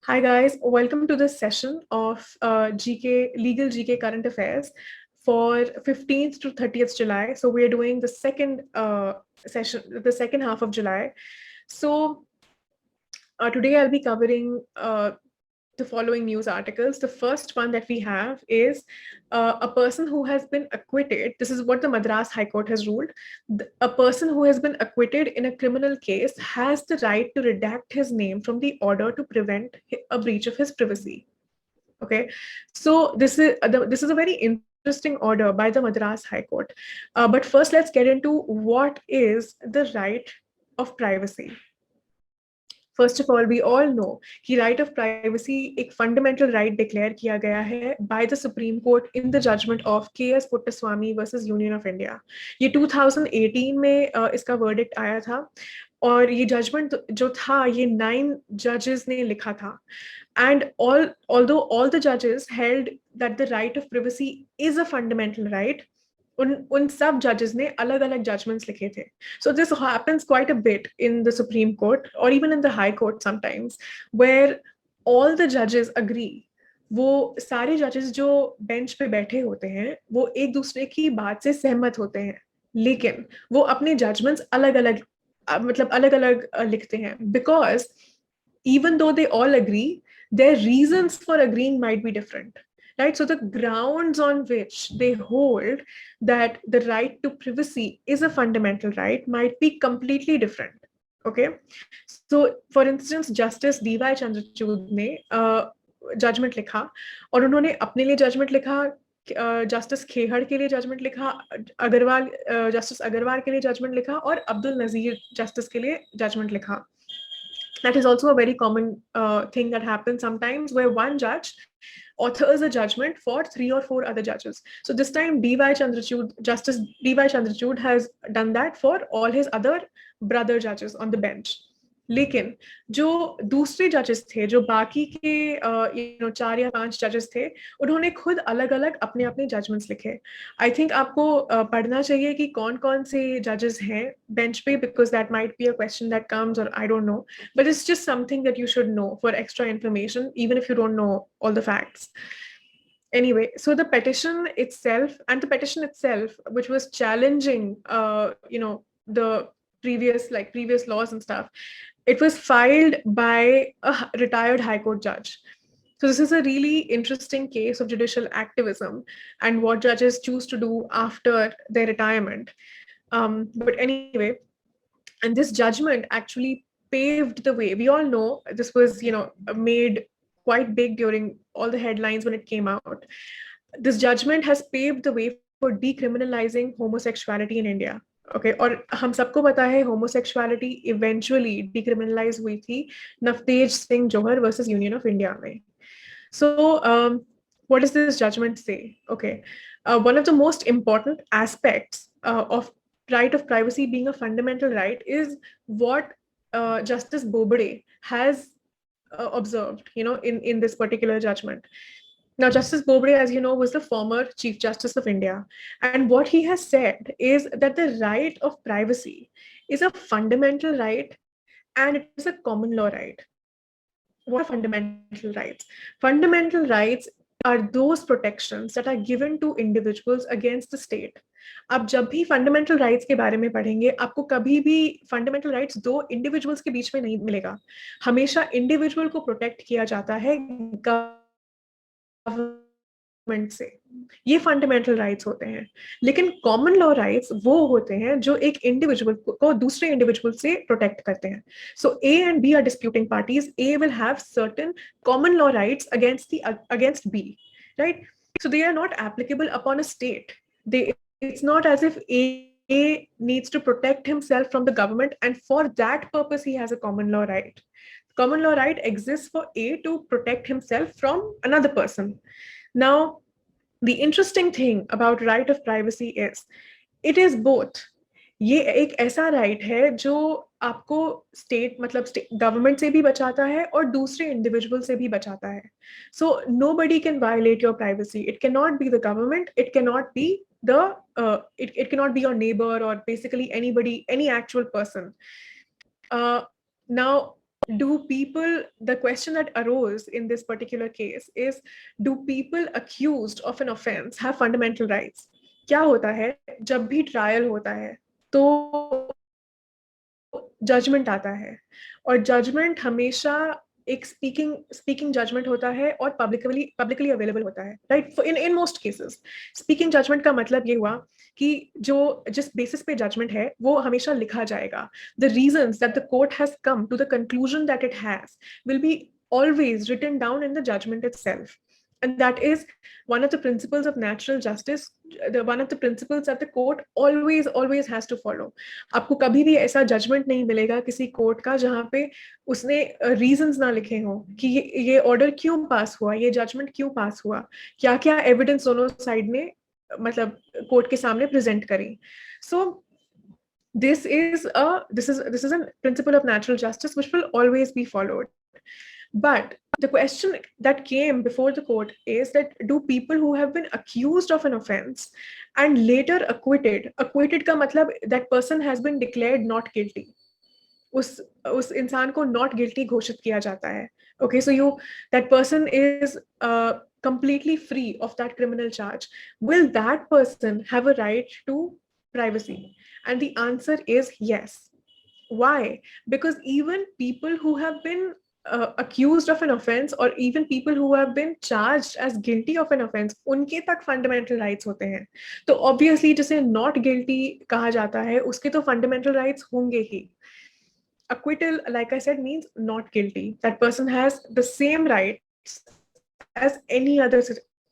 Hi guys, welcome to this session of GK Legal GK Current Affairs for 15th to 30th July. So we are doing the second session, the second half of July. So today I'll be covering the following news articles. The first one that we have is a person who has been acquitted. This is what the Madras High Court has ruled. A person who has been acquitted in a criminal case has the right to redact his name from the order to prevent a breach of his privacy. Okay, so this is a very interesting order by the Madras High Court. But first, let's get into what is the right of privacy. First of all we all know कि right of privacy एक fundamental right declared किया गया है by the Supreme Court in the judgment of K S. Puttaswamy versus Union of India. ये 2018 में इसका verdict आया था और ये जजमेंट जो था ये 9 जजेस ने लिखा था. And although all the judges held that the right of privacy is a fundamental right, उन सब जजेस ने अलग अलग जजमेंट्स लिखे थे. So this happens quite a bit in the Supreme Court और even in the High Court sometimes where all the जजेस अग्री. वो सारे जजेस जो बेंच पे बैठे होते हैं वो एक दूसरे की बात से सहमत होते हैं, लेकिन वो अपने जजमेंट्स अलग अलग मतलब अलग अलग लिखते हैं, because even though they all agree, their reasons for agreeing might be different. Right? So the grounds on which they hold that the right to privacy is a fundamental right might be completely different. Okay. So for instance, Justice D.Y. Chandrachud ने judgement लिखा और उन्होंने अपने लिए judgement लिखा, justice खेहड़ के लिए judgement लिखा, अग्रवाल जस्टिस अग्रवाल के लिए जजमेंट लिखा और अब्दुल नजीर जस्टिस के लिए जजमेंट लिखा. That is also a very common thing that happens sometimes where one judge authors a judgment for 3 or 4 other judges. So this time Justice D.Y. Chandrachud has done that for all his other brother judges on the bench. लेकिन जो दूसरे जजेस थे, जो बाकी के 4 या 5 जजेस थे, उन्होंने खुद अलग अलग अपने अपने जजमेंट्स लिखे. आई थिंक आपको पढ़ना चाहिए कि कौन कौन से जजेस हैं बेंच पे, because that might be a question that comes or I don't know, but it's just something that you should know for extra information, even if you don't know all the facts. Anyway, so the petition itself, which was challenging, the previous laws and stuff, it was filed by a retired High Court judge. So this is a really interesting case of judicial activism and what judges choose to do after their retirement. But anyway, and this judgment actually paved the way. We all know this was, made quite big during all the headlines when it came out. This judgment has paved the way for decriminalizing homosexuality in India. Okay, और हम सबको पता है homosexuality eventually decriminalize हुई थी नवतेज सिंह जोहर versus Union of India में. So what does this judgment say? Okay, one of the most important aspects of right of privacy being a fundamental right is what Justice Bobde has observed, in this particular judgment. Now, Justice Bobde, as you know, was the former Chief Justice of India. And what he has said is that the right of privacy is a fundamental right and it is a common law right. What are fundamental rights? Fundamental rights are those protections that are given to individuals against the state. आप जब भी fundamental rights के बारे में पढ़ेंगे, आपको कभी भी फंडामेंटल राइट्स 2 इंडिविजुअल्स के बीच में नहीं मिलेगा. हमेशा इंडिविजुअल को प्रोटेक्ट किया जाता है गवर्नमेंट से. ये फंडामेंटल राइट्स होते हैं. लेकिन कॉमन लॉ राइट्स वो होते हैं जो एक इंडिविजुअल को दूसरे इंडिविजुअल से प्रोटेक्ट करते हैं. सो A and B are disputing parties. A will have certain common law rights against B, right? So they are not applicable upon a state. It's not as if A needs to protect himself from the government, and for that purpose he has a common law right. Common law right exists for A to protect himself from another person. Now, the interesting thing about right of privacy is it is both. ये एक ऐसा right है जो आपको state मतलब government से भी बचाता है और दूसरे इंडिविजुअल से भी बचाता है. सो nobody can violate your privacy. It cannot be the government, it cannot be it cannot be your neighbor or basically anybody, any actual person. Now the question that arose in this particular case is, do people accused of an offense have fundamental rights? क्या होता है जब भी trial होता है तो judgement आता है, और जजमेंट हमेशा एक स्पीकिंग जजमेंट होता है और पब्लिकली अवेलेबल होता है, right? In most cases speaking judgment का मतलब ये हुआ कि जिस बेसिस पे जजमेंट है वो हमेशा लिखा जाएगा. The reasons that the court has come to the conclusion that it has will be always written down in the judgment itself, and that is one of the principles of natural justice, one of the principles that the court always has to follow. आपको कभी भी ऐसा judgement नहीं मिलेगा किसी court का जहां पे उसने रीजंस ना लिखे हों कि ये ऑर्डर क्यों पास हुआ, ये जजमेंट क्यों पास हुआ, क्या क्या एविडेंस दोनों साइड ने मतलब कोर्ट के सामने प्रेजेंट करी. सो this is a principle of natural justice which will always be followed. But the question that came before the court is that, do people who have been accused of an offense and later acquitted का मतलब that person has been declared not guilty, उस इंसान को not guilty घोषित किया जाता है. Okay, so that person is completely free of that criminal charge. Will that person have a right to privacy? And the answer is yes. Why? Because even people who have been accused of an offense, or even people who have been charged as guilty of an offense, उनके तक fundamental rights होते हैं. तो obviously जिसे not guilty कहा जाता है उसके तो fundamental rights होंगे ही. Acquittal, like I said, means not guilty. That person has the same rights as any other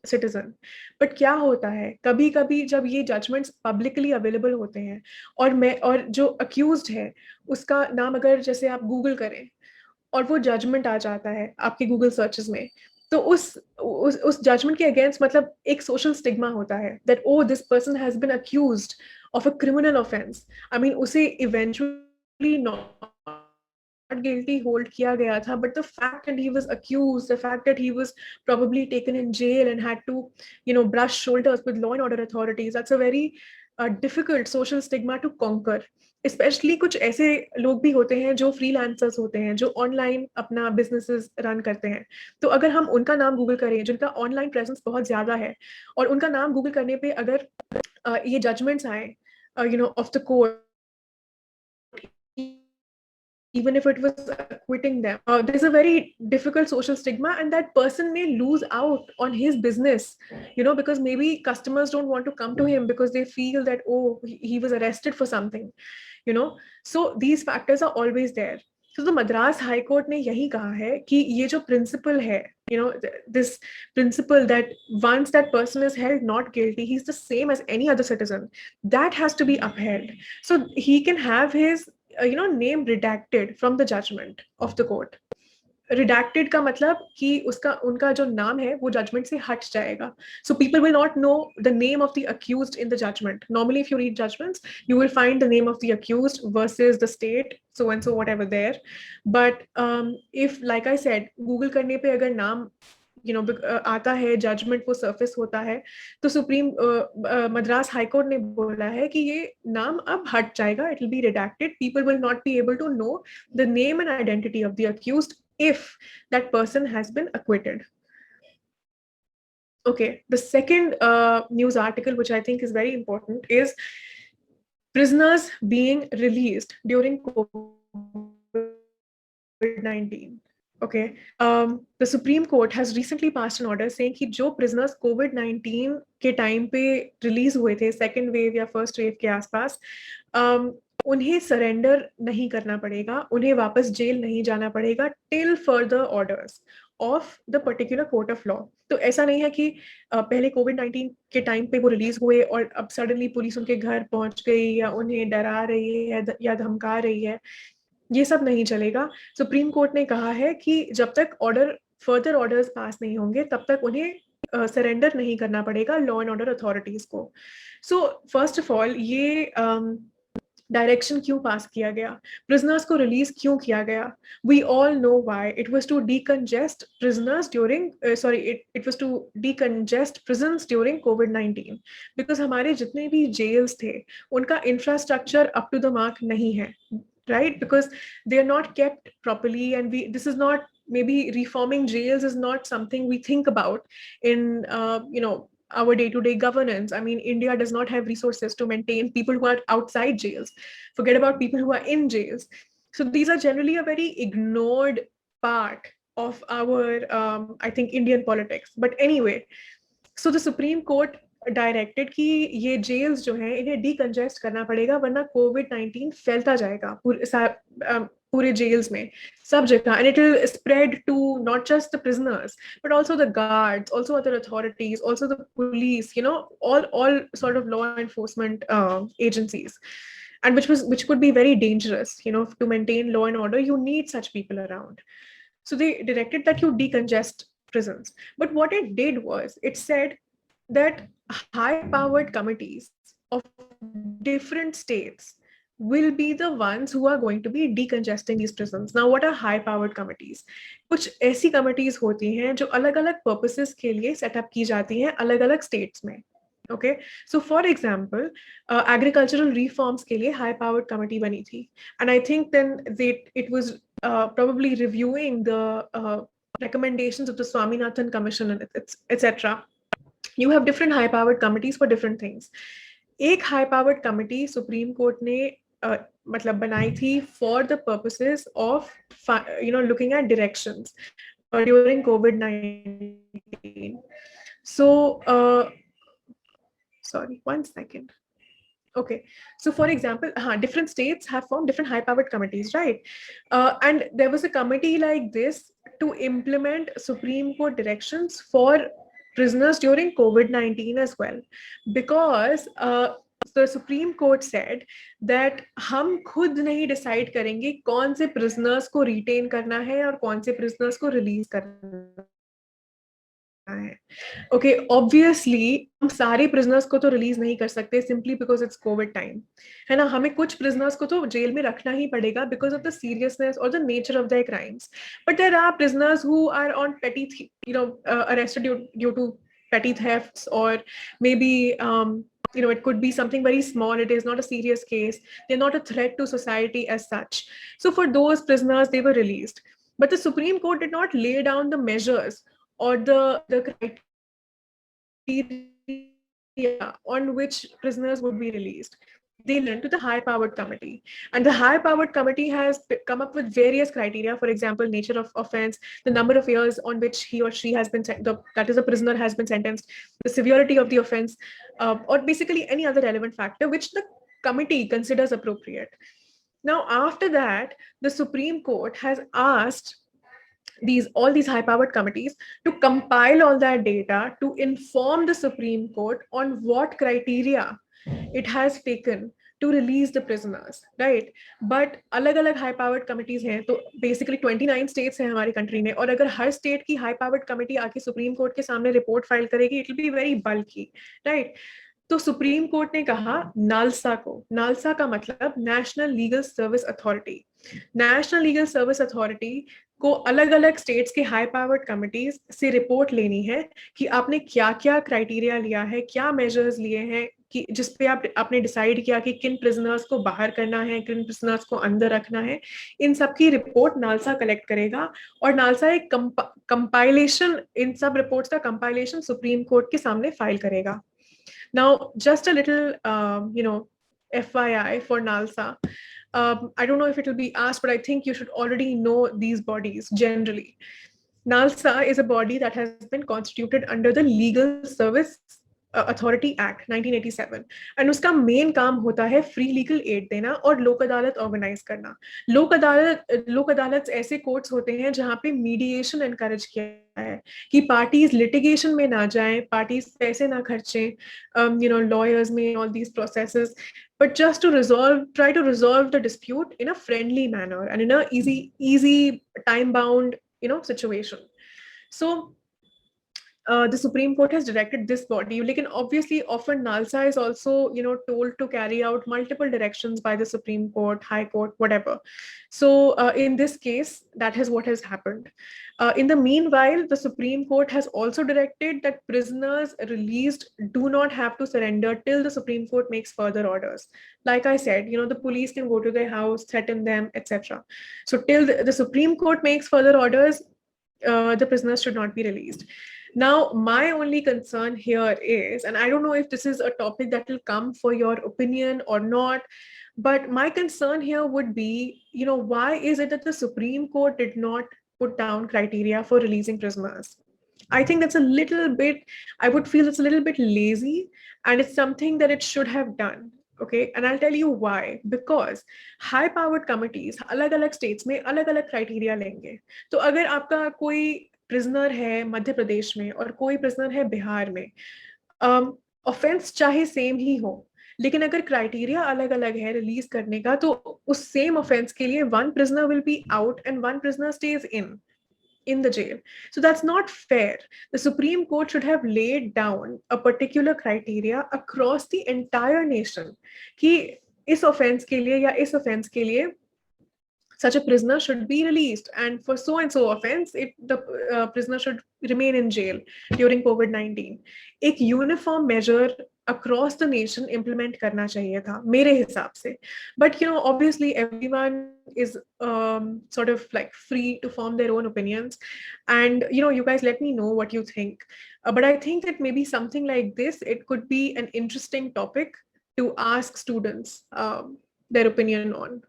citizen. But क्या होता है कभी कभी जब ये जजमेंट्स पब्लिकली अवेलेबल होते हैं और जो अक्यूज्ड है उसका नाम अगर जैसे आप गूगल करें और वो जजमेंट आ जाता है आपके गूगल सर्चेस में, तो उस जजमेंट के अगेंस्ट मतलब एक सोशल स्टिग्मा होता है that oh this person has been accused of a criminal offence. I mean उसे इवेंचुअली नॉट गिल्टी होल्ड किया गया था, but the fact that he was accused, the fact that he was probably taken in jail and had to brush shoulders with law and order authorities, that's a very difficult social stigma to conquer. Specially कुछ ऐसे लोग भी होते हैं जो freelancers होते हैं, जो ऑनलाइन अपना बिजनेसेस रन करते हैं. तो अगर हम उनका नाम गूगल करें जिनका ऑनलाइन प्रेजेंस बहुत ज्यादा है, और उनका नाम गूगल करने पे अगर ये जजमेंट्स आए of the court, even if it was acquitting them, there's a very difficult social stigma, and that person may lose out on his business, because maybe customers don't want to come to him because they feel that, oh, he was arrested for something. So these factors are always there. So the Madras High Court ने यही कहा है कि ये जो principle है, this principle that once that person is held not guilty, he's the same as any other citizen, that has to be upheld. So he can have his name redacted from the judgment of the court. Redacted का मतलब कि उनका जो नाम है वो judgement से हट जाएगा. So people will not know the name of the accused in the judgment. Normally, if you read judgments, you will find the name of the accused versus the state, so and so whatever there. But if, like I said, Google करने पे अगर नाम आता है, judgement वो surface होता है, तो सुप्रीम मद्रास हाई कोर्ट ने बोला है कि ये नाम अब हट जाएगा. It will be redacted. People will not be able to know the name and identity of the accused if that person has been acquitted. Okay, the second news article, which I think is very important, is prisoners being released during COVID-19. Okay, the Supreme Court has recently passed an order saying कि जो prisoners COVID-19 के time पे release हुए थे, second wave या first wave के आसपास, उन्हें सरेंडर नहीं करना पड़ेगा, उन्हें वापस जेल नहीं जाना पड़ेगा till further orders of the particular court of law. तो ऐसा नहीं है कि पहले COVID-19 के टाइम पे वो रिलीज हुए और अब सडनली पुलिस उनके घर पहुंच गई या उन्हें डरा रही है या धमका रही है. ये सब नहीं चलेगा. सुप्रीम कोर्ट ने कहा है कि जब तक फर्दर ऑर्डर्स पास नहीं होंगे तब तक उन्हें सरेंडर नहीं करना पड़ेगा लॉ एंड ऑर्डर अथॉरिटीज को. सो फर्स्ट ऑफ ऑल ये डायरेक्शन क्यों पास किया गया, प्रिजनर्स को रिलीज क्यों किया गया? We all know why. It was to decongest prisoners during it was to decongest prisons during COVID-19, because हमारे जितने भी जेल्स थे उनका infrastructure up to the mark नहीं है. right? Because they are not kept properly, and this is not, maybe reforming jails is not something we think about in our day-to-day governance. I mean, India does not have resources to maintain people who are outside jails. Forget about people who are in jails. So these are generally a very ignored part of our I think Indian politics. But anyway, so the Supreme court directed कि ये gels जो हैं इन्हें decongest करना पड़ेगा, वरना कोविड-19 फैलता जाएगा पूरे जेल्स में, सब जगह, and it will spread to not just the prisoners but also the guards, also other authorities, also the police, all sort of law enforcement agencies, and which could be very dangerous. To maintain law and order, you need such people around. So they directed that you decongest prisons. But what it did was, it said that high-powered committees of different states will be the ones who are going to be decongesting these prisons. Now, what are high-powered committees? कुछ ऐसी committees होती हैं जो अलग-अलग purposes के लिए set up की जाती हैं अलग-अलग states में. Okay, so for example, agricultural reforms के लिए high-powered committee बनी थी, and I think then it was probably reviewing the recommendations of the Swaminathan Commission and etc. You have different high-powered committees for different things. एक high-powered committee Supreme Court ने मतलब बनाई थी for the purposes of looking at directions during COVID-19. So sorry, 1 second. Okay, so for example, different states have formed different high-powered committees, right? And there was a committee like this to implement Supreme Court directions for prisoners during COVID-19 as well, because the Supreme Court said that हम खुद नहीं decide करेंगे कौन से prisoners को retain करना है और कौन से prisoners को release करना है. Okay, obviously हम सारे prisoners को तो release नहीं कर सकते simply because it's COVID time, है ना? हमें कुछ prisoners को तो जेल में रखना ही पड़ेगा because of the seriousness or the nature of their crimes. But there are prisoners who are on petty, arrested due to petty thefts, or maybe it could be something very small. It is not a serious case. They're not a threat to society as such. So for those prisoners, they were released. But the Supreme Court did not lay down the measures or the criteria on which prisoners would be released. They went to the high-powered committee, and the high-powered committee has come up with various criteria. For example, nature of offense, the number of years on which he or she has been that is, a prisoner has been sentenced, the severity of the offense, or basically any other relevant factor which the committee considers appropriate. Now, after that, the Supreme Court has asked all these high-powered committees to compile all that data to inform the Supreme Court on what criteria it has taken to release the prisoners, right? But अलग-अलग high-powered committees हैं, तो basically 29 states हैं हमारी country में, और अगर हर state की high-powered committee आके Supreme Court के सामने report file करेगी, it will be very bulky, right? तो सुप्रीम कोर्ट ने कहा नालसा को, नालसा का मतलब national legal service authority, national legal service authority को अलग अलग स्टेट्स के हाई पावर्ड कमिटीज से रिपोर्ट लेनी है कि आपने क्या क्या क्राइटेरिया लिया है, क्या मेजर्स लिए हैं, कि जिसपे आपने डिसाइड किया कि किन प्रिजनर्स को बाहर करना है, किन प्रिजनर्स को अंदर रखना है. इन सब की रिपोर्ट नालसा कलेक्ट करेगा, और नालसा एक कंपाइलेशन, इन सब रिपोर्ट्स का कंपाइलेशन सुप्रीम कोर्ट के सामने फाइल करेगा. Now, just a little, FYI for NALSA. I don't know if it will be asked, but I think you should already know these bodies generally. NALSA is a body that has been constituted under the Legal Service Authority Act 1987, and उसका main काम होता है free legal aid देना और लोक अदालत organise करना. लोक अदालत ऐसे कोर्ट्स होते हैं जहाँ पे मीडिएशन एनकरेज किया है कि पार्टीज लिटिगेशन में ना जाएं, पार्टीज पैसे ना खर्चें, लॉयर्स में, all these processes, but just to try to resolve the dispute in a friendly manner and in a easy time bound situation. So the Supreme Court has directed this body. Like, obviously, often NALSA is also, told to carry out multiple directions by the Supreme Court, High Court, whatever. So in this case, that is what has happened. In the meanwhile, the Supreme Court has also directed that prisoners released do not have to surrender till the Supreme Court makes further orders. Like I said, the police can go to their house, threaten them, etc. So till the Supreme Court makes further orders, the prisoners should not be released. Now, my only concern here is, and I don't know if this is a topic that will come for your opinion or not, but my concern here would be, why is it that the Supreme Court did not put down criteria for releasing prisoners? I think that's a little bit, I would feel it's a little bit lazy, and it's something that it should have done. Okay, and I'll tell you why. Because high powered committees अलग अलग states में अलग अलग criteria लेंगे. तो अगर आपका कोई prisoner है मध्य प्रदेश में और कोई prisoner है बिहार में, offense चाहे same ही हो, लेकिन अगर क्राइटेरिया अलग अलग है रिलीज करने का, तो उस सेम ऑफेंस के लिए one prisoner will be out and one prisoner stays in the jail. So that's not fair. The Supreme Court should have laid down a particular criteria across the entire nation कि इस offense के लिए या इस offense के लिए such a prisoner should be released, and for so and so offense the prisoner should remain in jail during COVID-19. एक uniform measure across the nation implement करना चाहिए था मेरे हिसाब से. But obviously everyone is sort of like free to form their own opinions, and you guys let me know what you think. But I think that maybe something like this, it could be an interesting topic to ask students their opinion on.